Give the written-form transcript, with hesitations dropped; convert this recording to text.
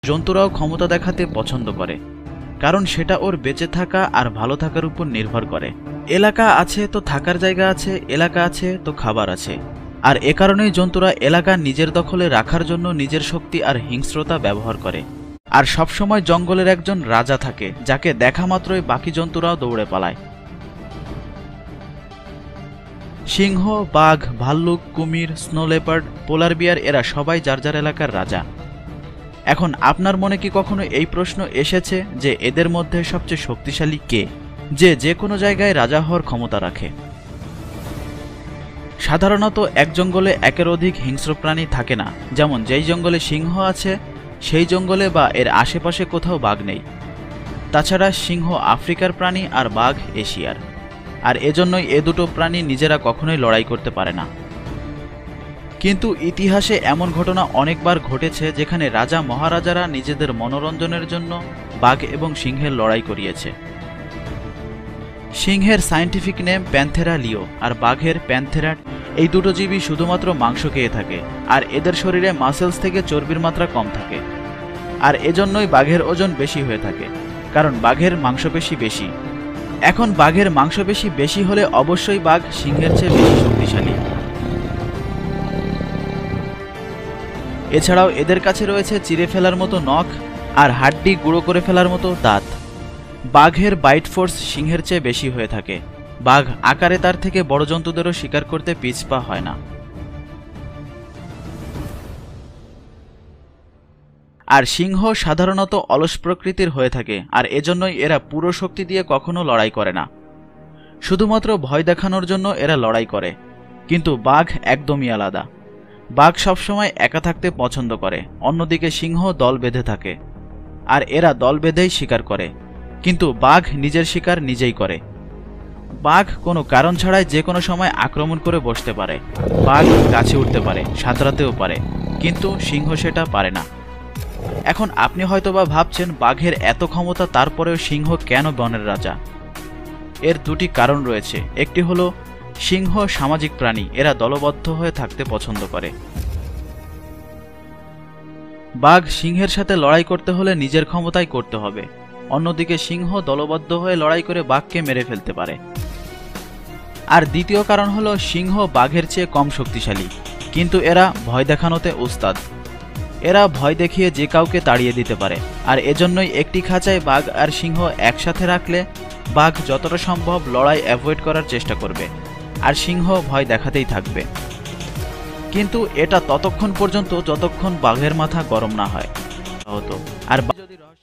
জন্তুরাও ক্ষমতা দেখাতে পছন্দ করে, কারণ সেটা ওর বেঁচে থাকা আর ভালো থাকার উপর নির্ভর করে। এলাকা আছে তো থাকার জায়গা আছে, এলাকা আছে তো খাবার আছে। আর এ কারণেই জন্তুরা এলাকা নিজের দখলে রাখার জন্য নিজের শক্তি আর হিংস্রতা ব্যবহার করে। আর সবসময় জঙ্গলের একজন রাজা থাকে, যাকে দেখা মাত্রই বাকি জন্তুরাও দৌড়ে পালায়। সিংহ, বাঘ, ভাল্লুক, কুমির, স্নো লেপার্ড, পোলার বিয়ার এরা সবাই যার যার এলাকার রাজা। এখন আপনার মনে কি কখনো এই প্রশ্ন এসেছে যে এদের মধ্যে সবচেয়ে শক্তিশালী কে, যে কোনো জায়গায় রাজা হওয়ার ক্ষমতা রাখে? সাধারণত এক জঙ্গলে একের অধিক হিংস্র প্রাণী থাকে না। যেমন যেই জঙ্গলে সিংহ আছে সেই জঙ্গলে বা এর আশেপাশে কোথাও বাঘ নেই। তাছাড়া সিংহ আফ্রিকার প্রাণী আর বাঘ এশিয়ার। আর এজন্যই এ দুটো প্রাণী নিজেরা কখনোই লড়াই করতে পারে না। কিন্তু ইতিহাসে এমন ঘটনা অনেকবার ঘটেছে যেখানে রাজা মহারাজারা নিজেদের মনোরঞ্জনের জন্য বাঘ এবং সিংহের লড়াই করিয়েছে। সিংহের সায়েন্টিফিক নেম প্যান্থেরা লিও আর বাঘের প্যান্থেরা। এই দুটো জীবই শুধুমাত্র মাংস খেয়ে থাকে, আর এদের শরীরে মাসেলস থেকে চর্বির মাত্রা কম থাকে। আর এজন্যই বাঘের ওজন বেশি হয়ে থাকে, কারণ বাঘের মাংসপেশি বেশি। এখন বাঘের মাংসপেশি বেশি হলে অবশ্যই বাঘ সিংহের চেয়ে বেশি শক্তিশালী। এছাড়াও এদের কাছে রয়েছে চিরে ফেলার মতো নখ আর হাড্ডি গুঁড়ো করে ফেলার মতো দাঁত। বাঘের বাইট ফোর্স সিংহের চেয়ে বেশি হয়ে থাকে। বাঘ আকারে তার থেকে বড় জন্তুদেরও শিকার করতে পিছপা হয় না। আর সিংহ সাধারণত অলস প্রকৃতির হয়ে থাকে, আর এজন্যই এরা পুরো শক্তি দিয়ে কখনো লড়াই করে না। শুধুমাত্র ভয় দেখানোর জন্য এরা লড়াই করে। কিন্তু বাঘ একদমই আলাদা। বাঘ সবসময় একা থাকতে পছন্দ করে, অন্যদিকে সিংহ দল বেঁধে থাকে। আর এরা দল বেঁধেই শিকার করে, কিন্তু বাঘ নিজের শিকার নিজেই করে। বাঘ কোনো কারণ ছাড়াই যে কোনো সময় আক্রমণ করে বসতে পারে। বাঘ গাছে উঠতে পারে, সাঁতরাতেও পারে, কিন্তু সিংহ সেটা পারে না। এখন আপনি হয়তোবা ভাবছেন বাঘের এত ক্ষমতা, তারপরেও সিংহ কেন বনের রাজা? এর দুটি কারণ রয়েছে। একটি হলো সিংহ সামাজিক প্রাণী, এরা দলবদ্ধ হয়ে থাকতে পছন্দ করে। বাঘ সিংহের সাথে লড়াই করতে হলে নিজের ক্ষমতায় করতে হবে। অন্যদিকে সিংহ দলবদ্ধ হয়ে লড়াই করে বাঘকে মেরে ফেলতে পারে। আর দ্বিতীয় কারণ হলো সিংহ বাঘের চেয়ে কম শক্তিশালী, কিন্তু এরা ভয় দেখানোতে উস্তাদ। এরা ভয় দেখিয়ে যে কাউকে তাড়িয়ে দিতে পারে। আর এজন্যই একটি খাঁচায় বাঘ আর সিংহ একসাথে রাখলে বাঘ যতটা সম্ভব লড়াই অ্যাভয়েড করার চেষ্টা করবে, আর সিংহ ভয় দেখাতেই থাকবে। কিন্তু এটা ততক্ষণ পর্যন্ত যতক্ষণ বাঘের মাথা গরম না হয়। আর